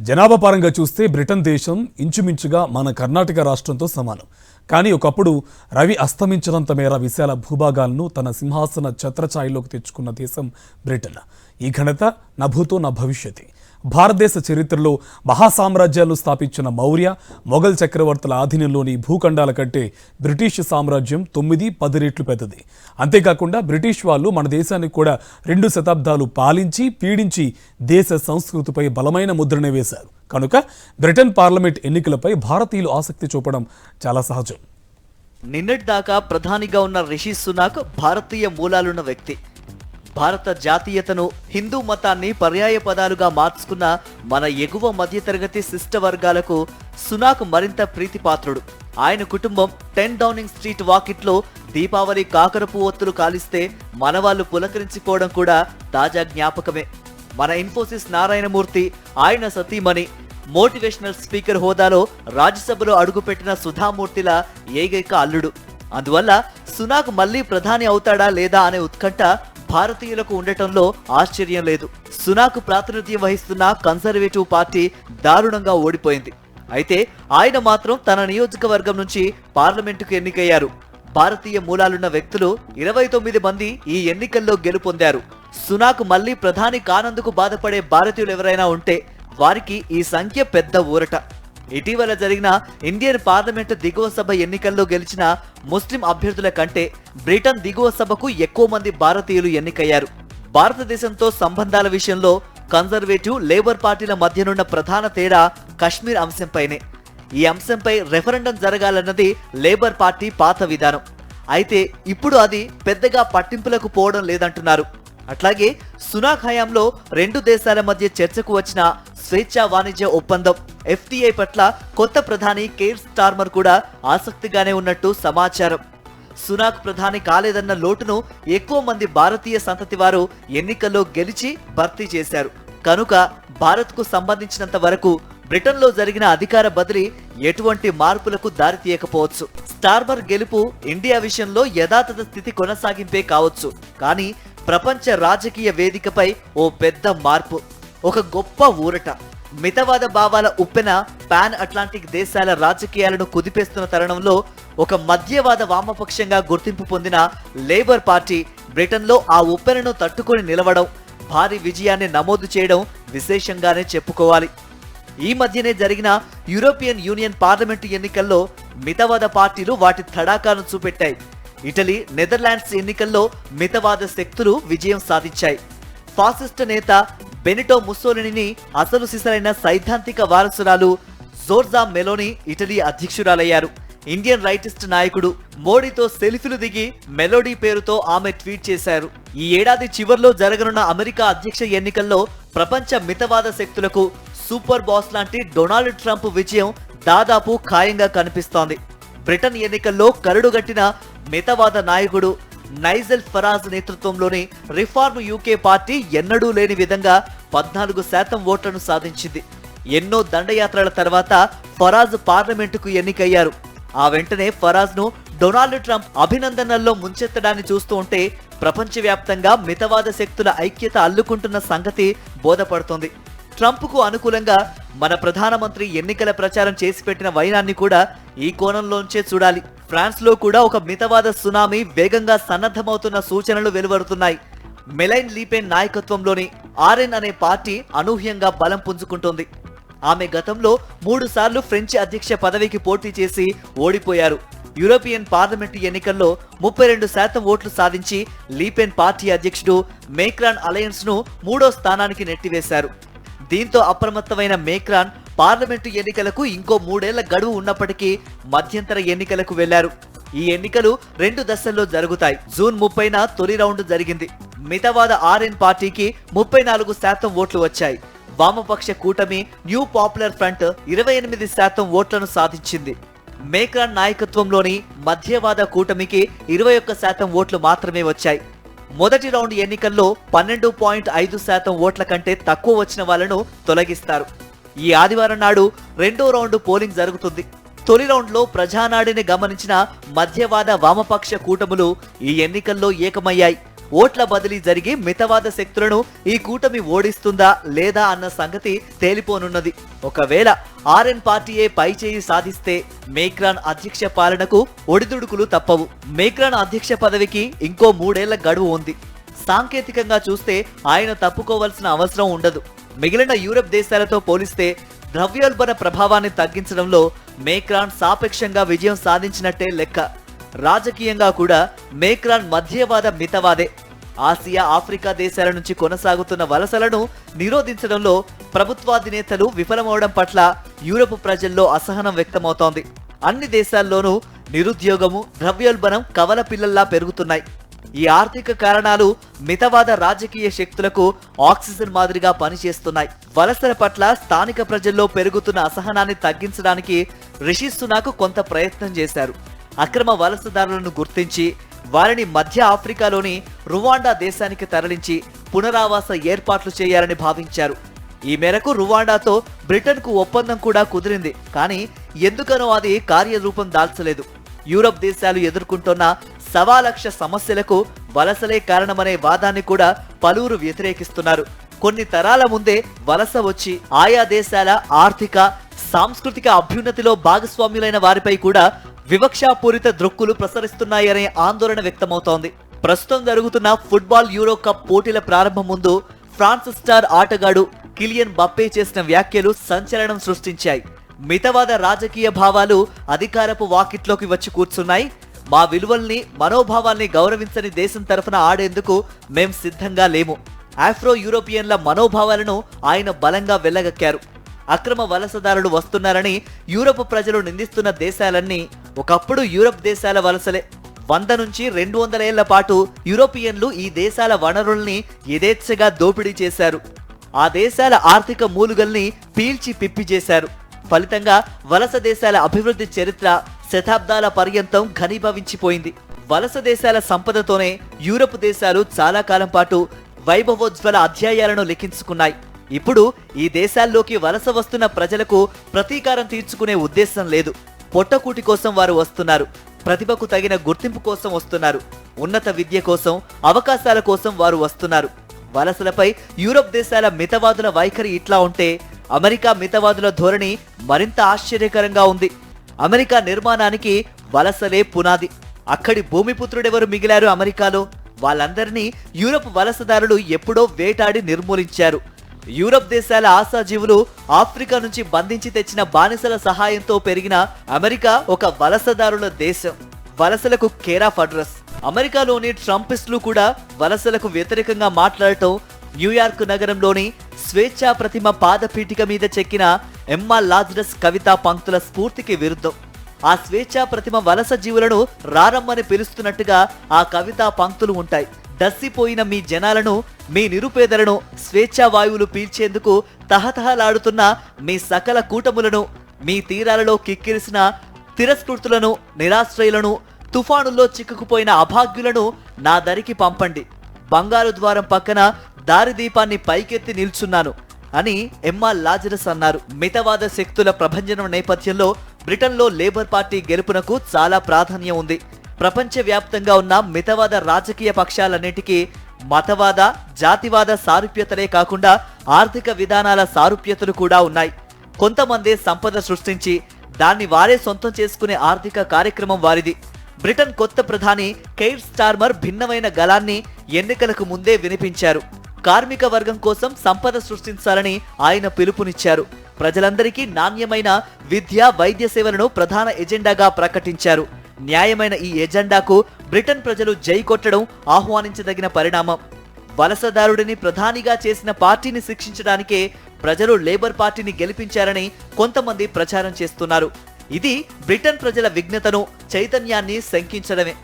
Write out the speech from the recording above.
జనాభా పరంగా చూస్తే బ్రిటన్ దేశం ఇంచుమించుగా మన కర్ణాటక రాష్ట్రంతో సమానం. కానీ ఒకప్పుడు రవి అస్తమించినంత మేర విశాల భూభాగాలను తన సింహాసన ఛత్రఛాయలోకి తెచ్చుకున్న దేశం బ్రిటన్. ఈ ఘనత నా భూతో నా భవిష్యత్. భారతదేశ చరిత్రలో మహాసామ్రాజ్యాలను స్థాపించిన మౌర్య, మొఘల్ చక్రవర్తుల ఆధీనంలోని భూఖండాల కంటే బ్రిటిష్ సామ్రాజ్యం 9-10 రెట్లు పెద్దది. అంతేకాకుండా బ్రిటిష్ వాళ్ళు మన దేశానికి కూడా 2 శతాబ్దాలు పాలించి పీడించి దేశ సంస్కృతిపై బలమైన ముద్రనే వేశారు. కనుక బ్రిటన్ పార్లమెంట్ ఎన్నికలపై భారతీయులు ఆసక్తి చూపడం చాలా సహజం. నిన్నటిదాకా ప్రధానిగా ఉన్న రిషి సునాక్ భారతీయ మూలాలున్న వ్యక్తి. భారత జాతీయతను, హిందూ మతాన్ని పర్యాయ పదాలుగా మార్చుకున్న మన ఎగువ మధ్యతరగతి శిష్ట వర్గాలకు సునాక్ మరింత ప్రీతిపాత్రుడు. ఆయన కుటుంబం 10 డౌనింగ్ స్ట్రీట్ వాకిట్లో దీపావళి కాకరపు ఒత్తులు కాలిస్తే మనవాళ్లు పులకరించిపోవడం కూడా తాజా జ్ఞాపకమే. మన ఇన్ఫోసిస్ నారాయణమూర్తి, ఆయన సతీమణి, మోటివేషనల్ స్పీకర్ హోదాలో రాజ్యసభలో అడుగుపెట్టిన సుధామూర్తిల ఏకైక అల్లుడు. అందువల్ల సునాక్ మళ్లీ ప్రధాని అవుతాడా లేదా అనే ఉత్కంఠ భారతీయులకు ఉండటంలో ఆశ్చర్యం లేదు. సునాక్ ప్రాతినిధ్యం వహిస్తున్న కన్సర్వేటివ్ పార్టీ దారుణంగా ఓడిపోయింది. అయితే ఆయన మాత్రం తన నియోజకవర్గం నుంచి పార్లమెంటుకు ఎన్నికయ్యారు. భారతీయ మూలాలున్న వ్యక్తులు 29 మంది ఈ ఎన్నికల్లో గెలుపొందారు. సునాక్ మళ్లీ ప్రధాని కానందుకు బాధపడే భారతీయులు ఎవరైనా ఉంటే వారికి ఈ సంఖ్య పెద్ద ఊరట. ఇటీవల జరిగిన ఇండియన్ పార్లమెంటు దిగువ సభ ఎన్నికల్లో గెలిచిన ముస్లిం అభ్యర్థుల కంటే బ్రిటన్ దిగువ సభకు ఎక్కువ మంది భారతీయులు ఎన్నికయ్యారు. భారతదేశంతో సంబంధాల విషయంలో కన్జర్వేటివ్, లేబర్ పార్టీల మధ్యనున్న ప్రధాన తేడా కశ్మీర్ అంశంపైనే. ఈ అంశంపై రెఫరెండం జరగాలన్నది లేబర్ పార్టీ పాత విధానం. అయితే ఇప్పుడు అది పెద్దగా పట్టింపులకు పోవడం లేదంటున్నారు. అట్లాగే సునాక్ హయాంలో 2 దేశాల మధ్య చర్చకు వచ్చిన స్వేచ్ఛా వాణిజ్య ఒప్పందం FTA పట్ల కొత్త ప్రధాని కేర్ స్టార్మర్ కూడా ఆసక్తిగానే ఉన్నట్టు సమాచారం. సునాక్ ప్రధాని కాలేదన్న లోటును ఎక్కువ మంది భారతీయ సంతతి వారు ఎన్నికల్లో గెలిచి భర్తీ చేశారు. కనుక భారత్కు సంబంధించినంత వరకు బ్రిటన్లో జరిగిన అధికార బదిలీ ఎటువంటి మార్పులకు దారితీయకపోవచ్చు. స్టార్మర్ గెలుపు ఇండియా విషయంలో యథాతథ స్థితి కొనసాగింపే కావచ్చు. కానీ ప్రపంచ రాజకీయ వేదికపై ఓ పెద్ద మార్పు, ఒక గొప్ప ఊరట. మితవాద భావాల ఉప్పెన పాన్ అట్లాంటిక్ దేశాల రాజకీయాలను కుదిపేస్తున్న తరుణంలో ఒక మధ్యవాద వామపక్షంగా గుర్తింపు పొందిన లేబర్ పార్టీ బ్రిటన్లో ఆ ఉప్పెనను తట్టుకొని నిలవడం, భారీ విజయాన్ని నమోదు చేయడం విశేషంగానే చెప్పుకోవాలి. ఈ మధ్యనే జరిగిన యూరోపియన్ యూనియన్ పార్లమెంటు ఎన్నికల్లో మితవాద పార్టీలు వాటి తడాకాను చూపెట్టాయి. ఇటలీ, నెదర్లాండ్స్ ఎన్నికల్లో మితవాద శక్తులు విజయం సాధించాయి. ఫాసిస్ట్ నేత బెనిటో ముస్సోలినీని అసలు సిసలైన సైద్ధాంతిక వారసురాలు జోర్జా మెలోనీ ఇటలీ అధ్యక్షురాలయ్యారు. ఇండియన్ రైటిస్ట్ నాయకుడు మోడీతో సెల్ఫీలు దిగి మెలోడీ పేరుతో ఆమె ట్వీట్ చేశారు. ఈ ఏడాది చివర్లో జరగనున్న అమెరికా అధ్యక్ష ఎన్నికల్లో ప్రపంచ మితవాద శక్తులకు సూపర్ బాస్ లాంటి డొనాల్డ్ ట్రంప్ విజయం దాదాపు ఖాయంగా కనిపిస్తోంది. బ్రిటన్ ఎన్నికల్లో కరడుగట్టిన మితవాద నాయకుడు నైజెల్ ఫరాజ్ నేతృత్వంలోని రిఫార్మ్ యూకే పార్టీ ఎన్నడూ లేని విధంగా 14% ఓట్లను సాధించింది. ఎన్నో దండయాత్రల తర్వాత ఫరాజ్ పార్లమెంటుకు ఎన్నికయ్యారు. ఆ వెంటనే ఫరాజ్ ను డొనాల్డ్ ట్రంప్ అభినందనల్లో ముంచెత్తడాన్ని చూస్తూ ఉంటే ప్రపంచవ్యాప్తంగా మితవాద శక్తుల ఐక్యత అల్లుకుంటున్న సంగతి బోధపడుతోంది. ట్రంప్ కు అనుకూలంగా మన ప్రధానమంత్రి ఎన్నికల ప్రచారం చేసి పెట్టిన వైనాన్ని కూడా ఈ కోణంలోంచే చూడాలి. ఫ్రాన్స్ లో కూడా ఒక మితవాద సునామీ వేగంగా సన్నద్ధమవుతున్న సూచనలు వెలువడుతున్నాయి. మెలైన్ లీపెన్ నాయకత్వంలోని RN అనే పార్టీ అనూహ్యంగా బలం పుంజుకుంటోంది. ఆమె గతంలో 3 సార్లు ఫ్రెంచ్ అధ్యక్ష పదవికి పోటీ చేసి ఓడిపోయారు. యూరోపియన్ పార్లమెంటు ఎన్నికల్లో 32% ఓట్లు సాధించి లీపెన్ పార్టీ అధ్యక్షుడు మేక్రాన్ అలయన్స్ ను 3వ స్థానానికి నెట్టివేశారు. దీంతో అప్రమత్తమైన మేక్రాన్ పార్లమెంటు ఎన్నికలకు ఇంకో 3 ఏళ్ల గడువు ఉన్నప్పటికీ మధ్యంతర ఎన్నికలకు వెళ్లారు. ఈ ఎన్నికలు 2 దశల్లో జరుగుతాయి. జూన్ 30న తొలి రౌండ్ జరిగింది. మితవాద RN పార్టీకి 34% ఓట్లు వచ్చాయి. వామపక్ష కూటమి న్యూ పాపులర్ ఫ్రంట్ 28% ఓట్లను సాధించింది. మేక్రాన్ నాయకత్వంలోని మధ్యవాద కూటమికి 21% ఓట్లు మాత్రమే వచ్చాయి. మొదటి రౌండ్ ఎన్నికల్లో 12.5% ఓట్ల కంటే తక్కువ వచ్చిన వాళ్లను తొలగిస్తారు. ఈ ఆదివారం నాడు 2వ రౌండ్ పోలింగ్ జరుగుతుంది. తొలి రౌండ్లో ప్రజానాడిని గమనించిన మధ్యవాద వామపక్ష కూటములు ఈ ఎన్నికల్లో ఏకమయ్యాయి. ఓట్ల బదిలీ జరిగి మితవాద శక్తులను ఈ కూటమి ఓడిస్తుందా లేదా అన్న సంగతి తేలిపోనున్నది. ఒకవేళ ఆర్ఎన్ పార్టీయే పైచేయి సాధిస్తే మేక్రాన్ అధ్యక్ష పాలనకు ఒడిదుడుకులు తప్పవు. మేక్రాన్ అధ్యక్ష పదవికి ఇంకో 3 ఏళ్ల గడువు ఉంది. సాంకేతికంగా చూస్తే ఆయన తప్పుకోవాల్సిన అవసరం ఉండదు. మిగిలిన యూరప్ దేశాలతో పోలిస్తే ద్రవ్యోల్బణ ప్రభావాన్ని తగ్గించడంలో మేక్రాన్ సాపేక్షంగా విజయం సాధించినట్టే లెక్క. రాజకీయంగా కూడా మేక్రాన్ మధ్యవాద మితవాదే. ఆసియా, ఆఫ్రికా దేశాల నుంచి కొనసాగుతున్న వలసలను నిరోధించడంలో ప్రభుత్వాధినేతలు విఫలమవడం పట్ల యూరప్ ప్రజల్లో అసహనం వ్యక్తమవుతోంది. అన్ని దేశాల్లోనూ నిరుద్యోగము, ద్రవ్యోల్బణం కవల పిల్లల్లా పెరుగుతున్నాయి. ఈ ఆర్థిక కారణాలు మితవాద రాజకీయ శక్తులకు ఆక్సిజన్ మాదిరిగా పనిచేస్తున్నాయి. వలసల పట్ల స్థానిక ప్రజల్లో పెరుగుతున్న అసహనాన్ని తగ్గించడానికి రిషి సునాక్ కొంత ప్రయత్నం చేశారు. అక్రమ వలసదారులను గుర్తించి వారిని మధ్య ఆఫ్రికాలోని రువాండా దేశానికి తరలించి పునరావాస ఏర్పాట్లు చేయాలని భావించారు. ఈ మేరకు రువాండాతో బ్రిటన్కు ఒప్పందం కూడా కుదిరింది. కానీ ఎందుకనో అది కార్యరూపం దాల్చలేదు. యూరప్ దేశాలు ఎదుర్కొంటున్న 1,00,000 సమస్యలకు వలసలే కారణమనే వాదాన్ని కూడా పలువురు వ్యతిరేకిస్తున్నారు. కొన్ని తరాల ముందే వలస వచ్చి ఆయా దేశాల ఆర్థిక, సాంస్కృతిక అభ్యున్నతిలో భాగస్వామ్యులైన వారిపై కూడా వివక్షాపూరిత దృక్కులు ప్రసరిస్తున్నాయనే ఆందోళన వ్యక్తమవుతోంది. ప్రస్తుతం జరుగుతున్న ఫుట్బాల్ యూరో కప్ పోటీల ప్రారంభం ముందు ఫ్రాన్స్ స్టార్ ఆటగాడు కిలియన్ మబాప్పే చేసిన వ్యాఖ్యలు సంచలనం సృష్టించాయి. మితవాద రాజకీయ భావాలు అధికారపు వాకిట్లోకి వచ్చి కూర్చున్నాయి. మా విలువల్ని, మనోభావాల్ని గౌరవించని దేశం తరఫున ఆడేందుకు మేం సిద్ధంగా లేము. ఆఫ్రో యూరోపియన్ల మనోభావాలను ఆయన బలంగా వెళ్లగక్కారు. అక్రమ వలసదారులు వస్తున్నారని యూరప్ ప్రజలు నిందిస్తున్న దేశాలన్నీ ఒకప్పుడు యూరప్ దేశాల వలసలే. 100 నుంచి 200 ఏళ్ల పాటు యూరోపియన్లు ఈ దేశాల వనరుల్ని యథేచ్ఛగా దోపిడీ చేశారు. ఆ దేశాల ఆర్థిక మూలుగల్ని పీల్చి పిప్పి చేశారు. ఫలితంగా వలస దేశాల అభివృద్ధి చరిత్ర శతాబ్దాల పర్యంతం ఘనీభవించిపోయింది. వలస దేశాల సంపదతోనే యూరప్ దేశాలు చాలా కాలం పాటు వైభవోజ్వల అధ్యాయాలను లిఖించుకున్నాయి. ఇప్పుడు ఈ దేశాల్లోకి వలస వస్తున్న ప్రజలకు ప్రతీకారం తీర్చుకునే ఉద్దేశం లేదు. పొట్టకూటి కోసం వారు వస్తున్నారు. ప్రతిభకు తగిన గుర్తింపు కోసం వస్తున్నారు. ఉన్నత విద్య కోసం, అవకాశాల కోసం వారు వస్తున్నారు. వలసలపై యూరప్ దేశాల మితవాదుల వైఖరి ఇట్లా ఉంటే అమెరికా మితవాదుల ధోరణి మరింత ఆశ్చర్యకరంగా ఉంది. అమెరికా నిర్మాణానికి వలసలే పునాది. అక్కడి భూమిపుత్రుడెవరు మిగిలారు అమెరికాలో? వాళ్ళందరినీ యూరప్ వలసదారులు ఎప్పుడో వేటాడి నిర్మూలించారు. యూరప్ దేశాల ఆశాజీవులు ఆఫ్రికా నుంచి బంధించి తెచ్చిన బానిసల సహాయంతో పెరిగిన అమెరికా ఒక వలసదారుల దేశం. వలసలకు కేర్ ఆఫ్ అడ్రస్. అమెరికాలోని ట్రంపిస్టులు కూడా వలసలకు వ్యతిరేకంగా మాట్లాడటం న్యూయార్క్ నగరంలోని స్వేచ్ఛా ప్రతిమ పాదపీఠిక మీద చెక్కిన ఎమ్మా లాజ్రస్ కవితా పంక్తుల స్ఫూర్తికి విరుద్ధం. ఆ స్వేచ్ఛా ప్రతిమ వలస జీవులను రారమ్మని పిలుస్తున్నట్టుగా ఆ కవితా పంక్తులు ఉంటాయి. దస్సిపోయిన మీ జనాలను, మీ నిరుపేదలను స్వేచ్ఛా వాయువులు పీల్చేందుకు తహతహలాడుతున్న మీ సకల కూటములను, మీ తీరాలలో కిక్కిరిసిన తిరస్కృతులను, నిరాశ్రయులను, తుఫానుల్లో చిక్కుకుపోయిన అభాగ్యులను నా దరికి పంపండి. బంగారు ద్వారం పక్కన దారిదీపాన్ని పైకెత్తి నిల్చున్నాను అని ఎమ్మా లాజరస్ అన్నారు. మితవాద శక్తుల ప్రభంజనం నేపథ్యంలో బ్రిటన్లో లేబర్ పార్టీ గెలుపునకు చాలా ప్రాధాన్యం ఉంది. ప్రపంచవ్యాప్తంగా ఉన్న మితవాద రాజకీయ పక్షాలన్నిటికీ మతవాద, జాతివాద సారూప్యతలే కాకుండా ఆర్థిక విధానాల సారూప్యతలు కూడా ఉన్నాయి. కొంతమంది సంపద సృష్టించి దాన్ని వారే సొంతం చేసుకునే ఆర్థిక కార్యక్రమం వారిది. బ్రిటన్ కొత్త ప్రధాని కైర్ స్టార్మర్ భిన్నమైన గళాన్ని ఎన్నికలకు ముందే వినిపించారు. కార్మిక వర్గం కోసం సంపద సృష్టించాలని ఆయన పిలుపునిచ్చారు. ప్రజలందరికీ నాణ్యమైన విద్య, వైద్య సేవలను ప్రధాన ఎజెండాగా ప్రకటించారు. న్యాయమైన ఈ ఎజెండాకు బ్రిటన్ ప్రజలు జై కొట్టడం ఆహ్వానించదగిన పరిణామం. వలసదారుడిని ప్రధానిగా చేసిన పార్టీని శిక్షించడానికే ప్రజలు లేబర్ పార్టీని గెలిపించారని కొంతమంది ప్రచారం చేస్తున్నారు. ఇది బ్రిటన్ ప్రజల విఘ్నతను, చైతన్యాన్ని శంకించడమే.